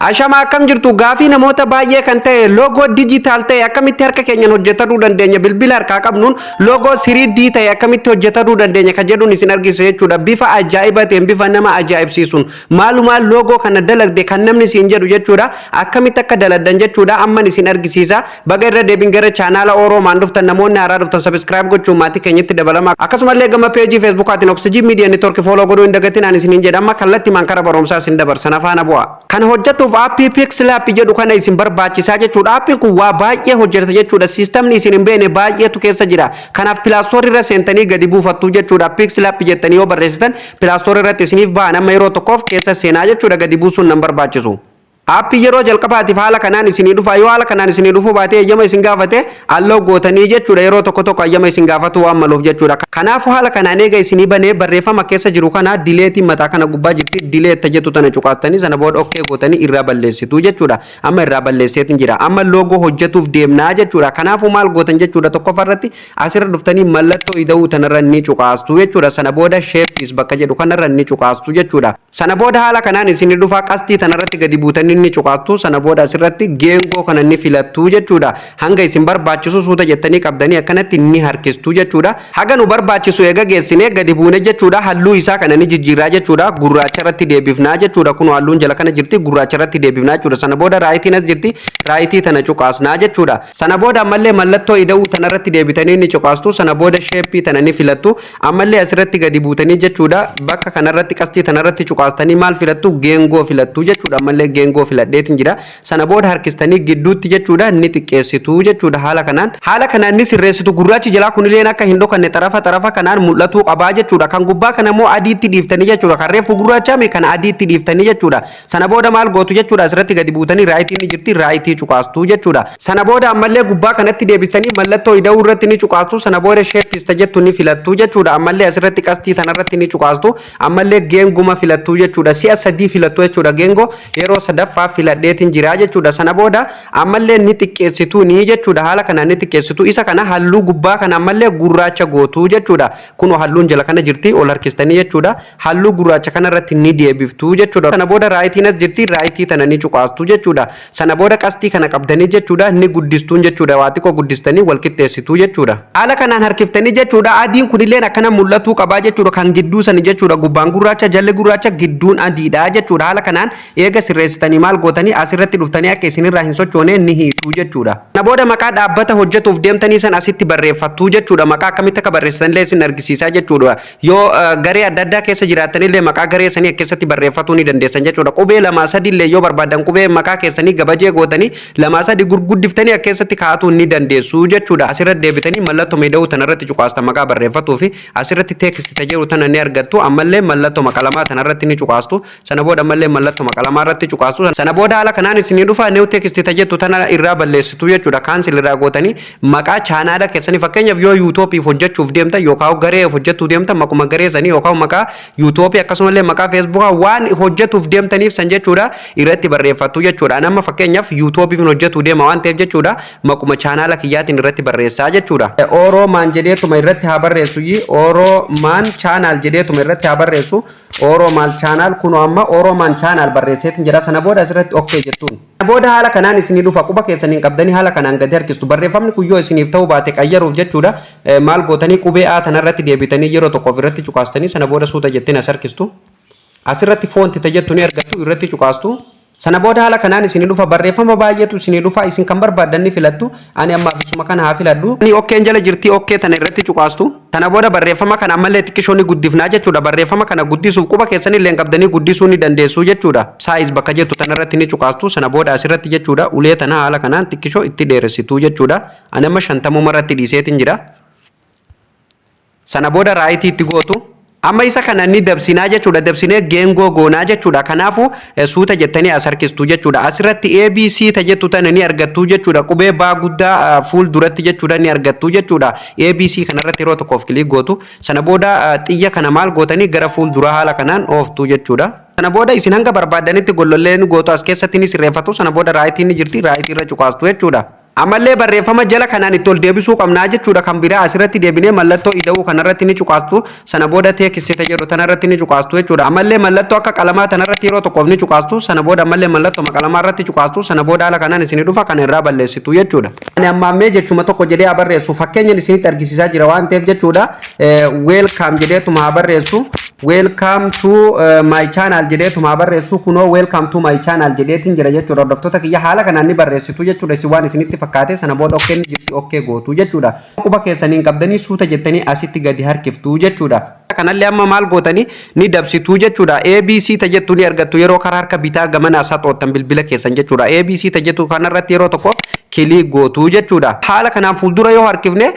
Ashama akkam jirtu gaafii namoota baay'ee kan ta'e loogoo digital ta'e akkamitti harka keenyaan hojjetuu dandeenya bilbila harkaa qabnuun loogoo 3D ta'e akkamitti hojjetuu dandeenya kan jedhuun isin argisiisa jechuudha bifa ajaa'iba ta'een bifa nama ajaa'ibsiisuun maalumaan loogoo kana dalagde kan namni isin jedhu jechuudha akkamitti akka daladdan jechuudha amman isin argisiisa baga irra deebiin gara chaanaala Oromaan dhuftan namoonni haaraa dhuftan subscribe gochuun maatii keenyatti dabalama akkasumallee gama peejii Facebookaatiin Oxygen Media Network follow godhuu hin dagatin ani isin jedha amma kallattii mankara barumsaa isin dabarsan afaan bu'a kan hojjetuuf appii Pixel app jedhu kana isin barbaachisaa jechuudha appiin kun waa baay'ee hojjeta jechuudha sistemni isin hin beekne baay'eetu keessa jira kanaaf Play irra seentanii gadi buufattu jechuudha Pixel app jettanii yoo barreessitan Play irratti isiniif ba'an amma yeroo tokkoof keessa seenaa jechuudha gadi buusuun nan barbaachisu Appii yeroo jalqabaatiif haala kanaan isinii dhufa yoo haala kanaan isinii dhufu baatee ayyama isin gaafate alloo gootanii jechuudha yeroo tokko ayyama isin gaafatu waan maluuf jechuudha kanaaf haala kanaan eega isinii banee barreeffama keessa jiru kana dileetii mataa kana gubbaa jirti dileetta jettu tana cuqaastanii sana booda okkee gootanii irraa balleessitu jechuudha amma irraa balleesseetiin jira amma loogoo hojjetuuf deemnaa jechuudha kanaafuu maal gootan jechuudha tokkoffaarratti asirra dhuftanii mallattoo ida'uu tanarra ni cuqaastu jechuudha sana booda sheepis bakka jedhu kanarra ni cuqaastu jechuudha sana booda haala kanaan isinii dhufa qastii tanarratti gadi buutanii inni cuqaatu sana booda asirratti geengoo kana ni filattu jechuudha hanga isin barbaachisu suuta jettanii qabdanii akkanatti ni harkistu jechuudha haga nu barbaachisu eega geessinee gadi buune jechuudha halluu isaa kana ni jijjiirraa jechuudha gurraacha irratti deebifnaa jechuudha kun halluun jala kana jirti gurraacha irratti deebifnaa jechuudha sana booda raayitiin as jirti raayitii tana cuqaasnaa jechuudha sana booda ammallee mallattoo ida'uu tana irratti deebitanii ni cuqaastu sana booda sheeppii tana ni filattu ammallee asirratti gadi buutanii jechuudha bakka kanarratti qastii tana irratti cuqaastanii maal filattu geengoo filattu jechuudha ammallee geengoo filadheetin jira sana booda harkistanii gidduutti jechuudha ni xiqqeessitu jechuudha haala kanaan ni sirreessitu gurraachi jalaa kunillee akka hin dhokanne xarafa kanaan mul'atu qabaa jechuudha kan gubbaa kana immoo adiitti dhiiftanii jechuudha kan reefu gurraachame kana adiitti dhiiftanii jechuudha sana booda maal gootu jechuudha asirratti gadi buutanii raayitiin ni jirti raayitii cuqaastu jechuudha sana booda ammallee gubbaa kanatti deebistanii mallattoo ida'uu irratti ni cuqaastu sana booda sheepista jettu ni filattu jechuudha ammallee asirratti qastii tanarratti ni cuqaastu ammallee geenguma filattu jechuudha si'a sadii filattu jechuudha geengoo yeroo sadaffaa filadheetin jira jechuudha sana booda ammallee ni xiqqeessitu ni jechuudha haala kanaan ni xiqqeessitu isa kana halluu gubbaa kana ammallee gurraacha gootu jechuudha kun halluun jala kana jirti ol harkistanii jechuudha halluu gurraacha kana irratti ni deebiftu jechuudha sana booda raayitiin as jirti raayitii tana ni cuqaastu jechuudha sana booda qastii kana qabdanii jechuudha ni guddistuun jechuudha waa xiqqoo guddistanii wal qixxeessitu jechuudha haala kanaan harkiftanii jechuudha adiin kunillee akkana mul'atu qabaa jechuudha kan gidduu sani jechuudha gubbaan gurraacha jalli gurraacha gidduun adiidha jechuudha haala kanaan eega sirreessitanii maal gootanii asirratti dhuftanii akka isinirraa hin sochoone ni hiitu jechuudha. Kana booda maqaa dhaabbata hojjetuuf deemtanii san asitti barreeffattu jechuudha maqaa akkamitti akka barreessanillee isin argisiisaa jechuudha yoo garee adda addaa keessa jiraatanillee maqaa garee sanii keessatti barreeffatuu ni dandeessan jechuudha qubee lamaa sadiillee yoo barbaadan qubee maqaa keessanii gabajee gootanii lamaa sadi gurguddiftanii akka keessatti kaa'atuu ni dandeessu jechuudha asirratti deebitanii mallattoo miidhaguu tanarratti cuqaastan maqaa barreeffatuu fi asirratti teeksti tajaajiluu tana ni argattu ammallee mallattoo maqalamaa tanarratti ni cuqaastu sana booda ammallee mallattoo maqalamaa irratti cuqaastu sana booda haala kanaan isinii dhufa new text tajettu tana irraa balleessitu jechuudha cancel irraa gootanii maqaa chaanaala keessanii fakkeenyaaf yoo YouTube hojjechuuf deemta yookaan garee hojjechuu deemta maquma garee sanii yookaan maqaa YouTube akkasumallee maqaa Facebook waan hojjetuuf deemtaniif san jechuudha irratti barreeffattu jechuudha nama fakkeenyaaf YouTube hojjechuu deema waan ta'eef jechuudha maquma chaanaala kiyyaatiin irratti barreessaa jechuudha Oromaan jedheetuma irratti haa barreessu Oromaan channel jedheetuma irratti haa barreessu Oromaan channel kun amma Oromaan channel barreesseetiin jira sana booda asirratti okay jettuun booda haala kanaan isinii dhufa quba keessaniin qabdanii haala kanaan gadi harkistu barreeffamni kun yoo isiniif ta'uu baate qayyaruuf jechuudha maal gootanii qubee A tanarratti deebitanii yeroo tokkoof irratti cuqaastanii sana booda suuta jettiin as harkistu asirratti foonti tajettu ni argattu irratti cuqaastu sana booda haala kanaan isinii dhufa barreeffama baay'eetu isinii dhufa isin kan barbaadan ni filattu ani amma bisuma kana haa filadhu ni okkeen jala jirti okkee tana irratti cuqaastu sana booda barreeffama kana ammallee xiqqishoo ni guddifnaa jechuudha barreeffama kana guddisuuf quba keessanillee qabdanii guddisuu ni dandeessu jechuudha size bakka jettu tanarratti ni cuqaastu sana booda asirratti jechuudha ulee tana haala kanaan xiqqishoo itti dheeressitu jechuudha ani amma 50 irratti dhiiseetiin jira sana booda raayitii itti gootu amma isa kana ni dabsinaa jechuudha dabsinee geengoo goonaa jechuudha kanaafu suuta jettanii as harkistu jechuudha asirratti ABC tajettu tana ni argattu jechuudha qubee baa guddaa fuul duratti jechuudha ni argattu jechuudha ABC kanarratti yeroo tokkoof kilik gootu sana booda xiyya kana maal gootanii gara fuul dura haala kanaan ooftu jechuudha sana booda isin hanga barbaadanitti gollolleen gootu as keessatti ni sirreeffatu sana booda raayitiin ni jirti raayitii irra cuqaastu jechuudha amallee barreeffama jala kanaan itti ol deebisuu qabnaa jechuudha kan biraa asirratti deebinee mallattoo ida'uu kanarratti ni cuqaastu sana booda teekisite jedhu tanarratti ni cuqaastu jechuudha amallee mallattoo akka qalamaa tanarratti yeroo tokkoof ni cuqaastu sana booda amallee mallattoo qalamaa irratti cuqaastu sana booda haala kanaan isin dhufa kan irraa balleessitu jechuudha ani ammaamee jechuma tokko jedhee abarreessu fakkeenyan isinitti argisiisaa jira waan ta'eef jechuudha welcome jedheetuma abarreessu welcome to my channel jedheetuma abarreessu kunoo welcome to my channel jedheetiin jira jechuudha hordoftoota kiyya haala kanaan ni barreessitu jechuudha si waan isinitti fakkaate sana booda okkee ni jirti okkee gootu jechuudha quba keessaniin qabdanii suuta jettanii asitti gadi harkiftu jechuudha kanallee amma maal gootanii ni dabsituu jechuudha ABC tajettu ni argattu yeroo karaa harka bitaa gamana isaa xootan bilbila keessan jechuudha ABC tajettu kanarratti yeroo tokko kilii gootu jechuudha haala kanaan fuuldura yoo harkifne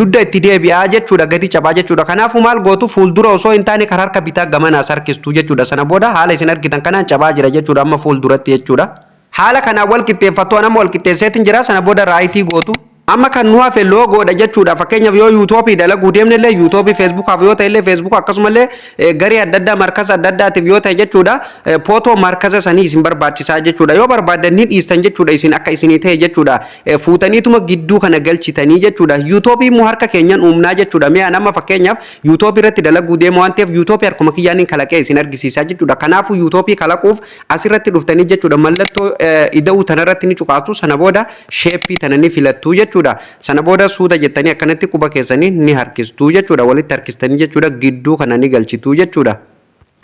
dudda itti deebi'aa jechuudha gadi cabaa jechuudha kanaafu maal gootu fuuldura osoo hin taane karaa harka bitaa gamana isaa harkistu jechuudha sana booda haala isin argitan kanaan cabaa jira jechuudha amma fuulduratti jechuudha haala kanaan wal qixxeeffattu anama wal qixxeesseetiin jira sana booda raayitii gootu amma kan nu hafe logoodha jechuudha fakkeenyaaf yoo YouTube dalaguu deemnellee YouTube Facebook af yoo ta'ellee Facebook akkasumallee garii adda addaa markasa adda addaatiif yoo ta'e jechuudha footoo markasa sanii isin barbaachisaa jechuudha yoo barbaadan ni dhiistan jechuudha isin akka isinii ta'e jechuudha fuutaniituma gidduu kana galchitanii jechuudha YouTube immoo harka keenyan uumnaa jechuudha mee nama fakkeenyaaf YouTube irratti dalaguu deemu waan ta'eef YouTube harkuma kiyyaaniin kalaqee isin argisiisaa jechuudha kanaafuu YouTube kalaquuf asirratti dhuftanii jechuudha mallattoo ida'uu tanarratti ni cuqaastu sana booda sheeppii tana ni filattu jechuudha sana booda suuta jettanii akkanatti quba keessanii ni harkistuu jechuudha walitti harkistanii jechuudha gidduu kana ni galchituu jechuudha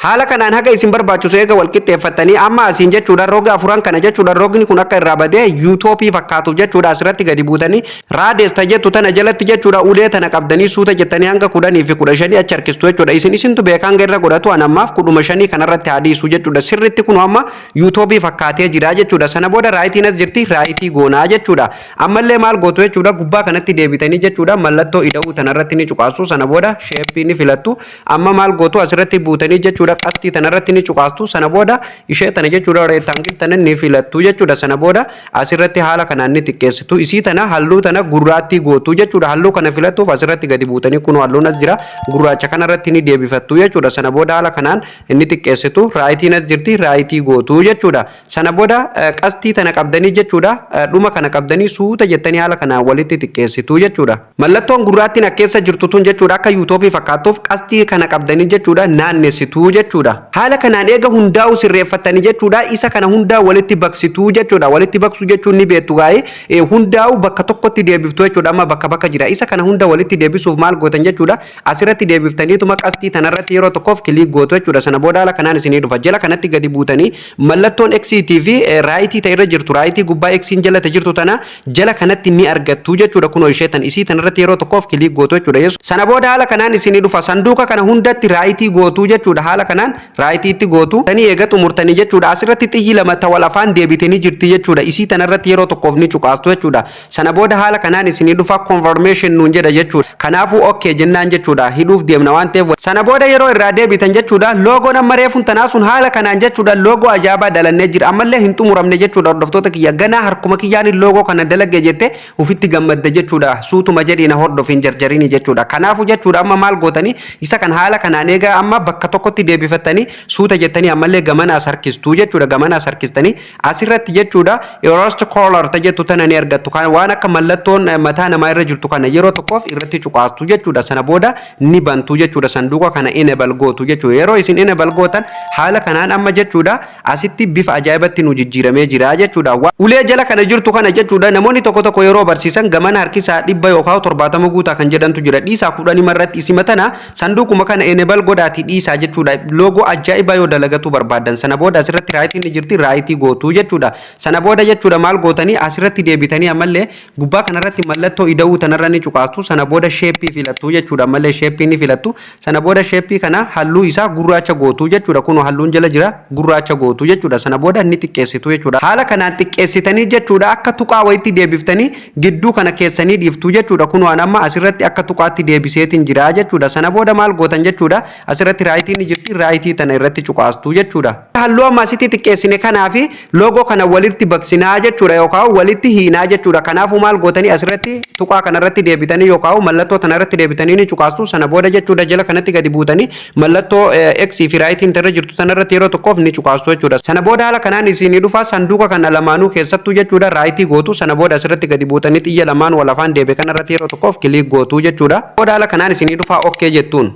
haala kanaan haga isin barbaachisu eega wal qixxeeffatanii amma asiin jechuudha roga afuran kana jechuudha rogni kun akka irraa badee YouTube fakkaatuuf jechuudha asirratti gadi buutanii raades tajettu tana jalatti jechuudha ulee tana qabdanii suuta jettanii hanga 10 fi 15 achi harkistu jechuudha isintu beekan irra godhatu anammaaf 15 kanarratti hadiisu jechuudha sirritti kun amma YouTube fakkaatee jira jechuudha sana booda raayitiin as jirti raayitii goonaa jechuudha ammallee maal gootu jechuudha gubbaa kanatti deebitanii jechuudha mallattoo ida'uu tanarratti ni cuqaasu sana booda sheeppii ni filattu amma maal gootu asirratti buutanii jechuudha qastii tanarratti ni cuqaastu sana booda ishee tana jechuudha reektangil tana ni filattu jechuudha sana booda asirratti haala kanaan ni xiqqeessitu isii tana halluu tana gurraattii gootu jechuudha halluu kana filattuuf asirratti gadi buutanii kun halluun as jira gurraacha kanarratti ni deebifattu jechuudha sana booda haala kanaan inni xiqqeessitu raayitiin as jirti raayitii gootu jechuudha sana booda qastii tana qabdanii jechuudha dhuma kana qabdanii suuta jettanii haala kanaan walitti xiqqeessitu jechuudha mallattoon gurraattiin akkeessa jirtu tun jechuudha akka YouTube fakkaatuuf qastii kana qabdanii jechuudha naannessitu jechuudha haala kanaan eega hundaa'u sirreeffatanii jechuudha isa kana hundaa walitti baqsituu jechuudha walitti baqsu jechuun ni beektu gaa'ee hundaa'u bakka tokkotti deebiftu jechuudha amma bakka jira isa kana hunda walitti deebisuuf maal gootan jechuudha asirratti deebiftaniituma qastii tanarratti yeroo tokkoof kiliik gootu jechuudha sana booda haala kanaan isinii dhufa jala kanatti gadi buutanii mallattoon X fi raayitii ta'e irra jirtu raayitii gubbaa X'n jala ta'e jirtu tana jala kanatti ni argattu jechuudha kunoo ishee tan isii tanarratti yeroo tokkoof kiliik gootu jechuudha sana booda haala kanaan isinii dhufa sanduuqa kana hundatti raayitii gootu jechuudha haala kanaan raayitiitti gootu tani eega xumurtanii jechuudha asirratti xiyyi lama wal afaan deebitanii jirti jechuudha isii tanarratti yeroo tokkoof ni cuqaastu jechuudha sana booda haala kanaan isinii dhufa confirmation nuun jedha jechuudha kanaafuu okay jennaan jechuudha hidhuuf deemna waan ta'eef sana booda yeroo irraa deebitan jechuudha loogoon amma reefuun tanaa sun haala kanaan jechuudha loogoo ajaa'ibaa dalannee jira ammallee hin xumuramne jechuudha hordoftoota kiyya ganaa harkuma kiyyaan loogoo kana dalagge jette ufitti gammadde jechuudha suutuma jedhiina hordofin jarjarini jechuudha kanaafuu jechuudha amma maal gootanii isa kan haala kanaan eega amma bakka tokkotti deebifatanii suuta jettanii ammallee gamana as harkistuu jechuudha gamana as harkistanii asirratti jechuudha rost color tajettu tana ni argattu kan waan akka mallattoon mataa namaa irra jirtu kana yeroo tokkoof irratti cuqaastu jechuudha sana booda ni bantu jechuudha sanduuqa kana enable gootu jechuudha yeroo isin enable gootan haala kanaan amma jechuudha asitti bifa ajaa'ibatti nu jijjiiramee jira jechuudha ulee jala kana jirtu kana jechuudha namoonni tokko yeroo barsiisan gamana harkisaa 100 yookaan 70 guutaa kan jedhantu jira dhiisaa 10 marratti isima tana sanduuquma kana enable godhaati dhiisaa jechuudha loogoo ajaa'iba yoo dalagatu barbaadan sana booda asirratti raayitiin ni jirti raayitii gootu jechuudha sana booda jechuudha maal gootanii asirratti deebitanii ammallee gubbaa kanarratti mallattoo ida'uu tanarra ni cuqaastu sana booda sheeppii filattu jechuudha ammallee sheeppii ni filattu sana booda sheeppii kana halluu isaa gurraacha gootu jechuudha kun halluun jala jira gurraacha gootu jechuudha sana booda ni xiqqeessitu jechuudha haala kanaan xiqqeessitanii jechuudha akka tuqaa wayitti deebiftanii gidduu kana keessanii dhiiftu jechuudha kun waan amma asirratti akka tuqaatti deebiseetiin jira jechuudha sana booda maal gootan jechuudha asirratti raayitiin ni jirti jirti raayitii tana irratti cuqaastu jechuudha. Halluu amma asitti xiqqeessine kanaafi loogoo kana walitti baqsinaa jechuudha yookaan walitti hiinaa jechuudha. Kanaafuu maal gootanii asirratti tuqaa kanarratti deebitanii yookaan mallattoo tanarratti deebitanii ni cuqaastu. Sana booda jechuudha jala kanatti gadi buutanii mallattoo X fi raayitiin irra jirtu tanarratti yeroo tokkoof ni cuqaastu jechuudha. Sana booda haala kanaan isinii dhufa sanduuqa kana lamaanuu keessattuu jechuudha raayitii gootu. Sana booda asirratti gadi buutanii xiyya lamaan wal afaan deebi'e kanarratti yeroo tokkoof kiliik gootu jechuudha. Booda haala kanaan isinii dhufa OK jettuun.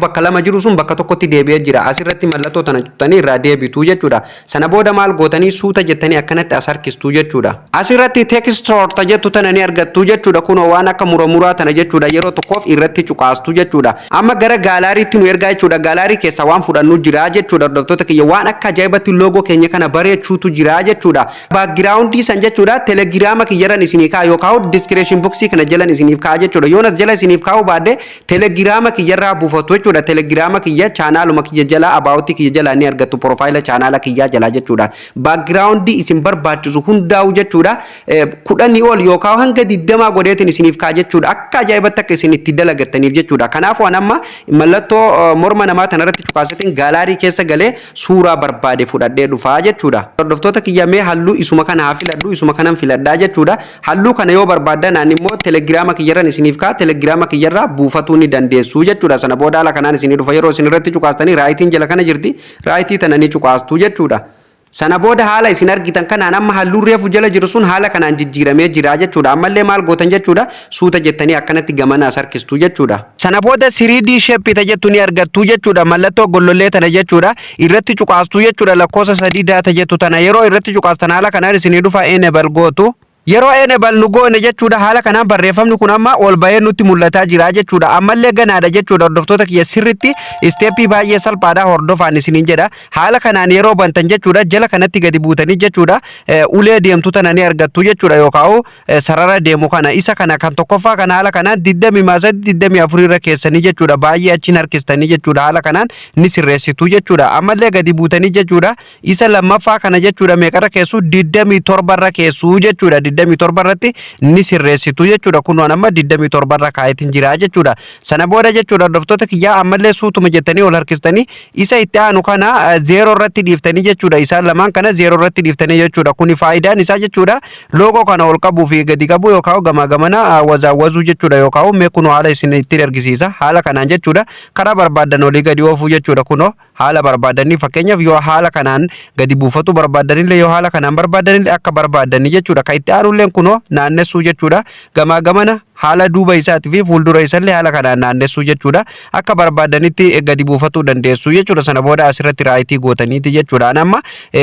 Bakka lama jiru sun bakka tokkotti deebi'ee jira. Asirratti mallattoo tana tuttanii irraa deebitu jechuudha. Sana booda maal gootanii suuta jettanii akkanatti as harkistuu jechuudha. Asirratti teekstoort jettu tana ni argattu jechuudha. Kunoo waan akka muramuraa tana jechuudha. Yeroo tokkoof irratti cuqaastu jechuudha. Amma gara gaalaariitti nu ergaa jechuudha. Gaalaarii keessa waan fudhannu jira jechuudha. Hordoftoota kiyya waan akka ajaa'ibatti loogoo keenya kana bareechuutu jira jechuudha. Baakgiraawundii san jechuudha telegiraama kiyyarran isinii kaa yookaan diskiriipshin boksii kana jalan isiniif kaa jechuudha. Yoonas jala isiniif kaa'uu baadde telegiraama kiyyarraa buufatu jechuudha. Telegiraama kiyya chaanaaluma kiyya jala abaawutti kiyya jala ni argattu profaayila chaanaala kiyya jala jechuudha. Baakgiraawundii isin barbaachisu hundaa'u jechuudha. 10 ol yookaan hanga 20 godheetiin isiniif kaa jechuudha. Akka ajaa'ibatti akka isin itti dalagattaniif jechuudha. Kanaafuu an amma mallattoo morma namaa tanarratti cuqaasatiin gaalaarii keessa galee suuraa barbaade fudhadhee dhufaa jechuudha. Hordoftoota kiyya mee halluu isuma kana haa filadhu isuma kanan filadhaa jechuudha. Halluu kana yoo barbaaddan ani immoo telegiraama kiyyarran isiniif kaa telegiraama kiyyarraa buufatuu ni dandeessu jechuudha. Sana booda haala kanaan isinii dhufa yeroo isin irratti cuqaastanii raayitiin jala kana jirti raayitii tana ni cuqaastu jechuudha. Sana booda haala isin argitan kanaan amma halluun reefu jala jiru sun haala kanaan jijjiiramee jira jechuudha. Ammallee maal gootan jechuudha suuta jettanii akkanatti gamana as harkistu jechuudha. Sana booda 3D shape jettu ni argattu jechuudha. Mallattoo gollollee tana jechuudha irratti cuqaastu jechuudha. Lakkoofsa 3 daata jettu tana yeroo irratti cuqaastan haala kanaan isinii dhufa enable gootu. Yeroo enable nu goone jechuudha haala kanaan barreeffamni kun amma ol bahee nutti mul'ataa jira jechuudha. Ammallee ganaadha jechuudha. Hordoftoota kiyya sirritti isteeppii baay'ee salphaadha hordofaan isiniin jedha. Haala kanaan yeroo bantan jechuudha jala kanatti gadi buutanii jechuudha ulee deemtu tana ni argattu jechuudha yookaan sarara deemu kana isa kana kan tokkoffaa kana haala kanaan 20 irra keessanii jechuudha baay'ee achiin harkistanii jechuudha haala kanaan ni sirreessitu jechuudha. Ammallee gadi buutanii jechuudha isa lammaffaa kana jechuudha meeqarra keessu 27 irra keessu jechuudha. 27 irratti ni sirreessitu jechuudha. Kunoon amma 27 irra kaayetiin jira jechuudha. Sana booda jechuudha hordoftoota kiyyaa ammallee suutuma jettanii ol harkistanii isa itti aanu kana 0 irratti dhiiftanii jechuudha. Isaan lamaan kana 0 irratti dhiiftanii jechuudha. Kuni faayidaan isaa jechuudha loogoo kana ol qabuu fi gadi qabuu yookaan gamaa gamana wazaawazuu jechuudha yookaan mee kunoo haala isin itti argisiisa. Haala kanaan jechuudha karaa barbaadan olii gadi oofuu jechuudha. Kunoo haala barbaadanii fakkeenyaaf yoo haala kanaan gadi buufatu barbaadanillee yoo haala kanaan barbaadanillee akka barbaadanii jechuudha. Ka itti aanulleen kunoo naannessuu jechuudha. Gamaa gamana haala duuba isaatii fi fuuldura isaallee haala kanaan naannessuu jechuudha. Akka barbaadanitti gadi buufatuu dandeessu jechuudha. Sana booda asirratti raayitii gootaniiti jechuudha. Amma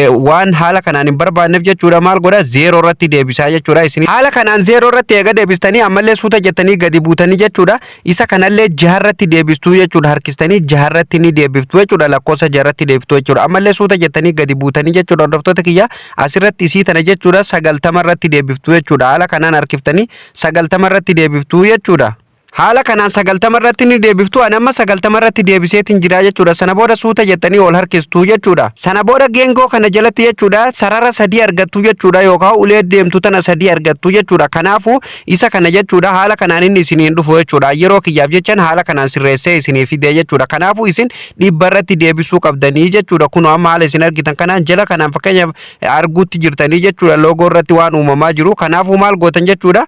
waan haala kanaan hin barbaanneef jechuudha maal godha 0 irratti deebisaa jechuudha. Isin haala kanaan 0 irratti eega deebistanii ammallee suuta jettanii gadi buutanii jechuudha. Isa kanallee 6 irratti deebistuu jechuudha. Harkistanii 6 irratti ni deebiftu jechuudha. Lakkoofsa 6 irratti deebiftu jechuudha. Ammallee suuta jettanii gadi buutanii jechuudha. Hordoftoota kiyya asirratti isii tana jechuudha 90 irratti deebiftu jechuudha. Haala kanaan harkiftanii 90 irratti deebiftu jechuudha. Haala kanaan 90 irratti ni deebiftu ani amma 90 irratti deebiseetiin jira jechuudha. Sana booda suuta jettanii ol harkistu jechuudha. Sana booda geengoo kana jalatti jechuudha sarara 3 argattu jechuudha yookaan ulee deemtu tana 3 argattu jechuudha. Kanaafuu isa kana jechuudha haala kanaan inni isiniin dhufu jechuudha. Yeroo kiyyaaf jechan haala kanaan sirreessee isinii fidee jechuudha. Kanaafuu isin dhibba irratti deebisuu qabdanii jechuudha. Kunoo amma haala isin argitan kanaan jala kanaan fakkeenyaaf arguutti jirtanii jechuudha loogoo irratti waan uumamaa jiru. Kanaafuu maal gootan jechuudha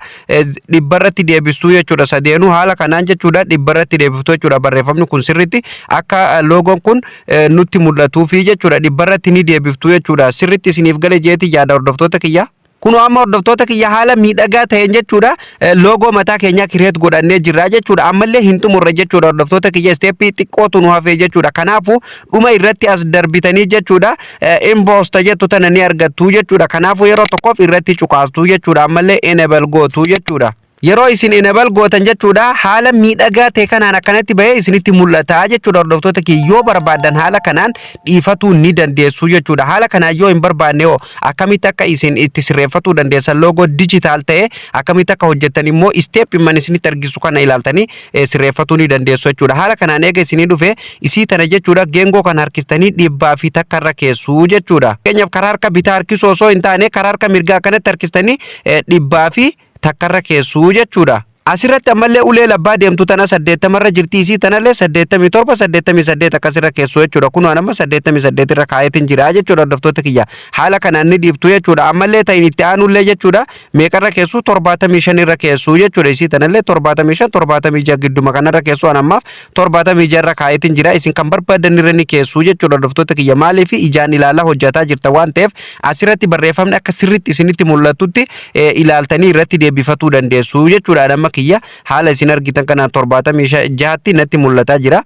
dhibba irratti deebistuu jechuudha. Sadeenuu haala kanaan jechuudha dhibba irratti deebiftu jechuudha. Barreeffamni kun sirritti akka loogoon kun nutti mul'atuu fi jechuudha dhibba irratti ni deebiftu jechuudha. Sirritti isiniif galee jeetii yaada hordoftoota kiyya. Kunoo amma hordoftoota kiyya haala miidhagaa ta'een jechuudha loogoo mataa keenyaa kireet godhannee jirra jechuudha. Ammallee hin xumurre jechuudha hordoftoota kiyya isteeppii xiqqootu nu hafee jechuudha. Kanaafuu dhuma irratti as darbitanii jechuudha imposta jettu tana ni argattu jechuudha. Kanaafuu yeroo tokkoof irratti cuqaastu jechuudha. Ammallee enable gootu jechuudha. Yeroo isin enable gootan jechuudha haala miidhagaa ta'e kanaan akkanatti bahee isinitti mul'ata jechuudha. Hordoftoota kiyya yoo barbaadan haala kanaan dhiifatuu ni dandeessu jechuudha. Haala kanaan yoo hin barbaanne akkamitti akka isin itti sirreeffatuu dandeessan loogoo digital ta'e akkamitti akka hojjettan immoo step man isinitti argisu kana ilaaltanii sirreeffatuu ni dandeessu jechuudha. Haala kanaan eega isinii dhufe isii tana jechuudha geengoo kan harkistanii dhibbaa fi takka irra keessu jechuudha. Fakkeenyaaf karaa harka bitaa harkisuu osoo hin taane karaa harka mirgaa kanatti harkistanii dhibbaa fi takka irra keessu jechuudha. asirratti ammallee ulee labbaa deemtu tana 80 jirti isii tanallee 87 88 akkasirra keessoo jechuudha kun waan amma 88 irra kaayetiin jira jechuudha hordoftoota kiyya haala kanaan ni dhiiftu jechuudha ammallee ta'in itti aanullee jechuudha meeqarra keessuu 75 irra keessuu jechuudha isii tanallee 75 76 gidduma kanarra keessuu waan ammaaf 76 irra kaayetiin jira isin kan barbaadan irra ni keessuu jechuudha hordoftoota kiyya maaliif ijaan ilaalaa hojjataa jirta waan ta'eef asirratti barreeffamni akka sirriitti isinitti mul'atutti ilaaltanii irratti deebifatuu dandeessu jechuudha amma kiyya haala isin argitan kana 76tti natti mul'ataa jira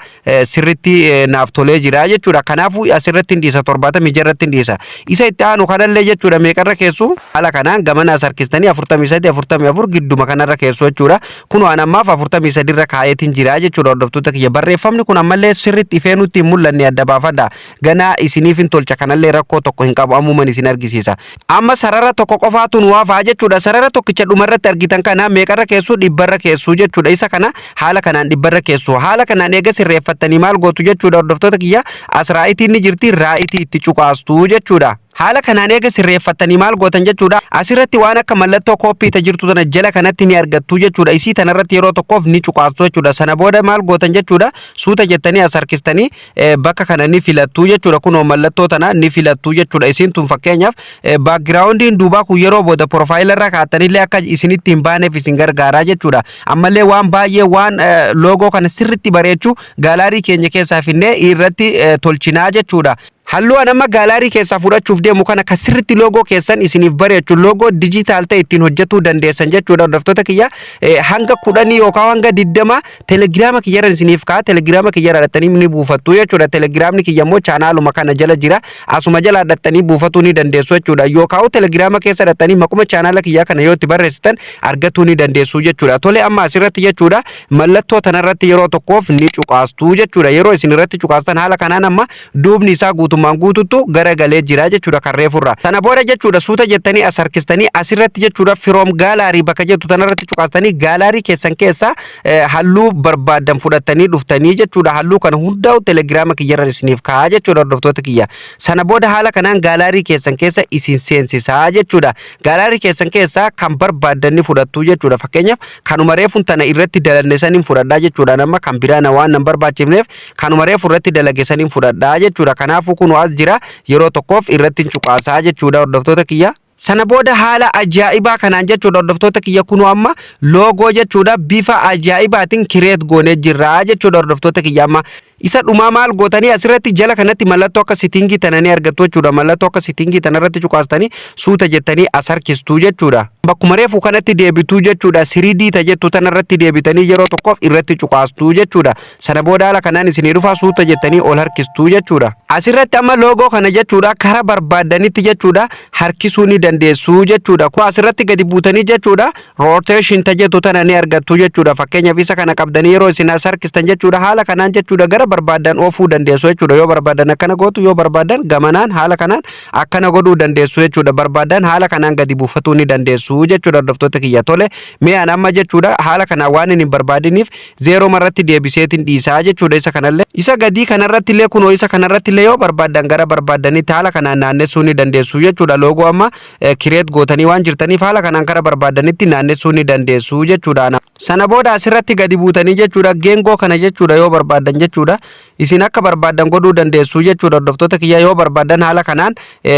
sirriitti naaf tolee jira jechuudha kanaafuu asirratti dhiisa 76 irratti dhiisa isa itti aanu kanallee jechuudha meeqarra keessu haala kanaan gamana sarkistanii 43 44 gidduma kanarra keessu jechuudha kun waan ammaaf 43 irra kaayetiin jira jechuudha hordoftoota kiyya barreeffamni kun ammallee sirriitti ifee nutti hin mul'anne adda baafadha ganaa isiniif hin tolcha kanallee rakkoo tokko hin qabu ammuman isin argisiisa amma sarara tokko qofaatu nu waafaa jechuudha sarara tokkicha dhumarratti argitan kana meeqarra keessu dhibbarra keessu jechuudha isa kana haala kanaan dhibbarra keessu haala kanaan eega sirreeffattanii maal gootu jechuudha hordoftoota kiyya as raayitiin ni jirti raayitii itti cuqaastu jechuudha haala kanaan eega sirreeffattanii maal gootan jechuudha asirratti waan akka mallattoo kooppii ta jirtu tana jala kanatti ni argattu jechuudha isii tanarratti yeroo tokkoof ni cuqaastu jechuudha sana booda maal gootan jechuudha suuta jettanii as harkistanii bakka kana ni filattu jechuudha kunoo mallattoo tana ni filattu jechuudha isiin tun fakkeenyaaf baakgiraawundiin duubaa kun yeroo booda proofaayilarraa kaa'attanillee akka isinitti hin baaneef isin gargaaraa jechuudha ammallee waan baay'ee waan loogoo kana sirriitti bareechuu gaalaarii keenya keessaa finnee irratti tolchinaa jechuudha halluu anamma gaalaarii keessaa fudhachuuf deemu kana kan sirriitti loogoo keessan isiniif bareechu loogoo dijiitaal ta'e ittiin hojjetuu dandeessan jechuudha hordoftoota kiyya hanga 10 yookaan hanga 20 telegiraama kiyyarran isiniif kaa telegiraama kiyyarra dhattanii ni buufattu jechuudha telegiraamni kiyya immoo chaanaaluma kana jala jira asuma jala dhattanii buufatuu ni dandeessu jechuudha yookaan telegiraama keessa dhattanii maquma chaanaala kiyyaa kana yoo itti barreessitan argatuu ni dandeessu jechuudha tole amma asirratti jechuudha mallattoo tanarratti yeroo tokkoof ni cuqaastu jechuudha yeroo isin irratti cuqaastan haala kanaan amma duubni isaa guutummaan guututu garagalee jira jechuudha kan reefurra sana booda jechuudha suuta jettanii as harkistanii asirratti jechuudha firoom gaalaarii bakka jettu tanarratti cuqaastanii gaalaarii keessan keessa halluu barbaadan fudhattanii dhuftanii jechuudha halluu kana hundaa'u telegiraama kiyyarra isiniif kaa'aa jechuudha hordoftoota kiyya sana booda haala kanaan gaalaarii keessan keessa isin seensisaa jechuudha gaalaarii keessan keessa kan barbaadanni fudhattu jechuudha fakkeenyaaf kanuma reefun tana irratti dalanneesaniin fudhadhaa jechuudha nama kan biraan waan nan barbaachifneef kanuma reefu irratti dalageesaniin fudhadhaa jechuudha kanaafuu kun as jira yeroo tokkoof irratti cuqaasaa jechuudha hordoftoota kiyya sana booda haala ajaa'ibaa kanaan jechuudha hordoftoota kiyya kunu amma loogoo jechuudha bifa ajaa'ibaatiin kireet goonee jirra jechuudha hordoftoota kiyya amma isa dhumaa maal gootanii asirratti jala kanatti mallattoo akka sitingii tananii argattu jechuudha mallattoo akka sitingii tanarratti cuqaastanii suuta jettanii as harkistuu jechuudha bakkuma reefu kanatti deebituu jechuudha 3D ta jettu tanarratti deebitanii yeroo tokkoof irratti cuqaastuu jechuudha sana booda haala kanaan isinii dhufaa suuta jettanii ol harkistuu jechuudha asirratti amma loogoo kana jechuudha kara barbaadanitti jechuudha harkisuu ni dandeessu jechuudha ku asirratti gadi buutanii jechuudha rotation ta jettu tananii argattu jechuudha fakkeenyaaf isa kana qabdanii yeroo isin as harkistan jechuudha haala kanaan jechuudha gara barbaadan oofuu dandeessu jechuudha yoo barbaadan akkana gootu yoo barbaadan gamanaan haala kanaan akkana godhuu dandeessu jechuudha barbaadan haala kanaan gadi buufatuu ni dandeessu jechuudha hordoftoota kiyya tole mee amma jechuudha haala kanaan waan hin barbaadiniif zeeroo marratti deebiseetiin dhiisaa jechuudha isa kanallee isa gadii kanarratti illee kunoo isa kanarratti illee yoo barbaadan gara barbaadanitti haala kanaan naannessuu ni dandeessu jechuudha loogoo amma kireet gootanii waan jirtaniif haala kanaan gara barbaadanitti naannessuu ni dandeessu jechuudha sana booda asirratti gadi buutanii jechuudha geengoo kana jechuudha yoo barbaadan jechuudha isin akka barbaadan godhuu dandeessu jechuudha hordoftoota kiyya yoo barbaadan haala kanaan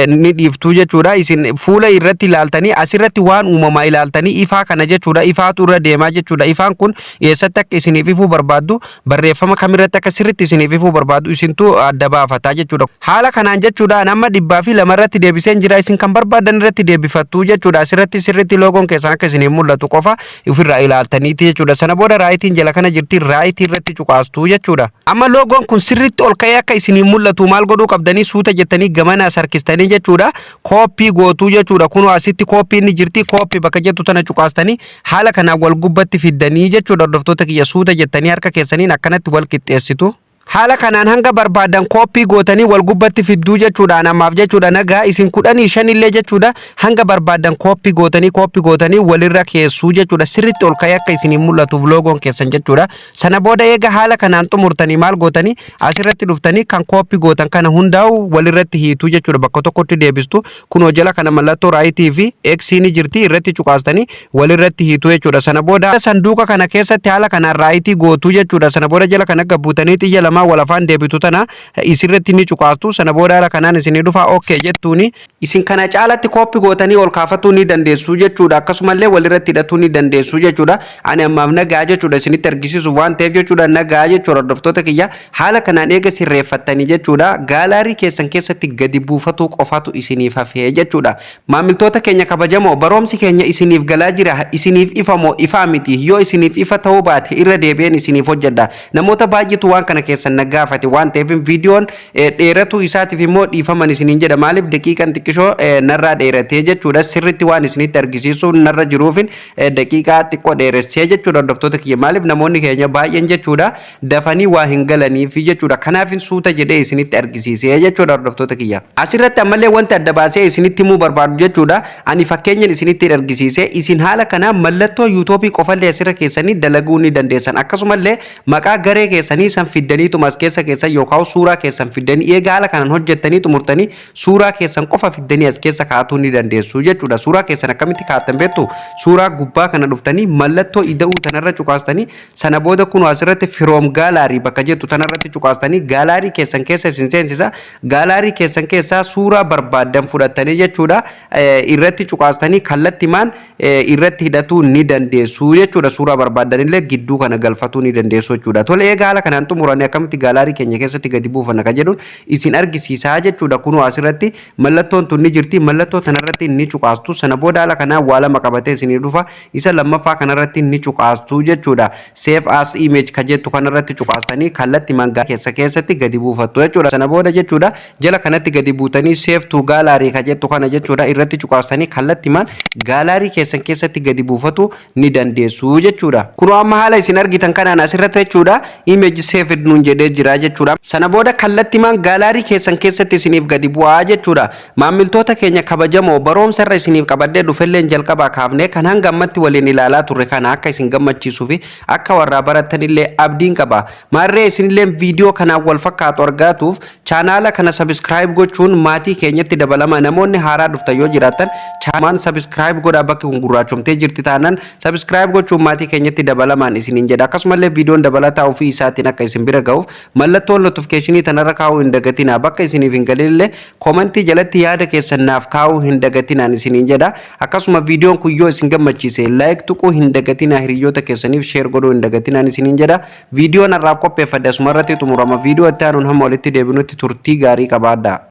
ni dhiiftuu jechuudha isin fuula irratti ilaaltanii asirratti waan uumamaa ilaaltanii ifaa kana jechuudha ifaatu irra deemaa jechuudha ifaan kun eessatti akka isiniif ifuu barbaaddu barreeffama kamirratti akka sirriitti isiniif ifuu barbaaddu isintu adda baafataa jechuudha haala kanaan jechuudha nama 202 irratti deebiseen jira isin kan barbaadan irratti deebifattuu jechuudha asirratti sirriitti loogoon keessan akka isiniif mul'atu qofa ofirraa ilaaltaniiti jechuudha sana booda raayitiin jala kana jirti raayitii irratti cuqaastuu jechuudha amma loogoon kun sirriitti ol ka'ee akka isiniif mul'atu maal godhuu qabdanii suuta jettanii gamana as harkistanii jechuudha kooppii gootuu jechuudha kunoo asitti kooppii ni jirti kooppii bakka jettu tana cuqaastanii haala kanaan wal gubbatti fiddanii jechuudha hordoftoota kiyya suuta jettanii harka keessaniin akkanatti wal qixxeessitu haala kanaan hanga barbaadan koppii gootanii wal gubbatti fidduu jechuudha namaaf jechuudha nagaa isin 15 illee jechuudha hanga barbaadan koppii gootanii walirra keessuu jechuudha sirriitti ol ka'ee akka isin mul'atuuf loogoon keessan jechuudha sana booda eega haala kanaan xumurtanii maal gootanii asirratti dhuftanii kan koppii gootan kana hundaa'u walirratti hiituu jechuudha bakka tokkotti deebistu kunoo jala kana mallattoo raayitii fi eeksii ni jirti irratti cuqaastanii walirratti hiituu jechuudha sana booda sanduuqa kana keessatti haala kanaan raayitii gootuu jechuudha sana booda jala kana gabbutanii xiyya lama wal afaan deebitu tana isirratti ni cuqaastu sana booda haala kanaan isin dhufa okay jettuuni isin kana caalatti koppii gootanii ol kaafatuu ni dandeessu jechuudha akkasumallee walirratti hidhatuu ni dandeessu jechuudha ani ammaaf nagaa jechuudha isinitti argisiisu waan ta'eef jechuudha nagaa jechuudha hordoftoota kiyya haala kanaan eega sirreeffattanii jechuudha gaalaarii keessan keessatti gadi buufatuu qofaatu isiniif hafee jechuudha maamiltoota keenya kabajamoo baroomsi keenya isiniif galaa jira isiniif ifamoo ifaa miti yoo isiniif ifa ta'uu baate irra deebi'een isiniif hojjedha namoota baay'eetu waan kana keessan nagaafate waan ta'eef viidiyoon dheeratu isaatiif immoo dhiifaman isiniin jedha maaliif daqiiqaan xiqqishoo narraa dheeratee jechuudha sirriitti waan isinitti argisiisu narra jiruufin daqiiqaa xiqqoo dheeressee jechuudha hordoftoota kiyya maaliif namoonni keenya baay'een jechuudha dafanii waa hin galaniif jechuudha kanaafin suuta jedhee isinitti argisiisee jechuudha hordoftoota kiyya asirratti ammallee wanti adda baasee isinitti himuu barbaadu jechuudha ani fakkeenyan isinitti argisiisee isin haala kana mallattoo yuutuubii qofallee asirra keessanii dalaguu ni dandeessan akkasumallee maqaa garee keessanii san fiddanii tumas keessa keessan yookaan suuraa keessan fiddanii eega haala kanaan hojjettanii xumurtanii suuraa keessan qofa fiddanii as keessa kaa'atuu ni dandeessu jechuudha suuraa keessan akkamitti kaa'atan beektu suuraa gubbaa kana dhuftanii mallattoo ida'uu tanarra cuqaastanii sana booda kun asirratti firoom gaalaarii bakka jettu tanarratti cuqaastanii gaalaarii keessan keessa isin seensisa gaalaarii keessan keessaa suuraa barbaadan fudhattanii jechuudha irratti cuqaastanii kallattimaan irratti hidhatuu ni dandeessu jechuudha suuraa barbaadanillee gidduu kana galfatuu ni dandeessu jechuudha tole eega haala kanaan xumuranii akkamitti gaalaarii keenya keessatti gadi buufanna ka jedhuun isin argisiisaa jechuudha kunoo asirratti mallattoon tun ni jirti mallattoo tanarratti ni cuqaastu sana booda haala kanaan waa lama qabatee isinii dhufa isa lammaffaa kanarratti ni cuqaastu jechuudha save as image ka jettu kanarratti cuqaastanii kallatti mangaa keessatti gadi buufattu jechuudha sana booda jechuudha jala kanatti gadi buutanii save to gaalaarii ka jettu kana jechuudha irratti cuqaastanii kallatti man gaalaarii keessatti gadi buufatu ni dandeessu jechuudha kunoo amma haala isin argitan kanaan asirratti jechuudha image saved nuun jedhee jira jechuudha sana booda kallatti man gaalaarii keessatti isiniif gadi bu'aa jechuudha maamiltoota keenya kabajamoo baroomsa irra isiniif qabadee dhufelleen jalqabaa kaafnee kan hanga ammatti waliin ilaalaa turre kana akka isin gammachiisuu fi akka warraa barattanillee abdiin qaba maarree isinillee viidiyoo kanaan wal fakkaatu argaatuuf chaanaala kana subscribe gochuun maatii keenyatti dabalama namoonni haaraa dhuftan yoo jiraatan chaamaan subscribe godhaa bakki kun gurraachomtee jirti taanaan subscribe gochuun maatii keenyatti dabalamaan isiniin jedha akkasumallee viidiyoon dabalataa ofii isaatiin akka isin bira ga'uuf mallattoon notifiikeeshinii tanarra kaa'uu hin dagatinaa bakka isiniif hin galillee komentii jalatti yaada keessan naaf kaa'uu hin dagatinaan isiniin jedha akkasuma viidiyoon kun yoo isin gammachiise like tuquu hin dagatinaa hiriyoota keessaniif share godhuu hin dagatinaan isiniin jedha viidiyoon har'aaf qopheeffadhe asumarratti xumurama viidiyoo itti aanuun hamma walitti deebinutti turtii gaarii qabaadhaa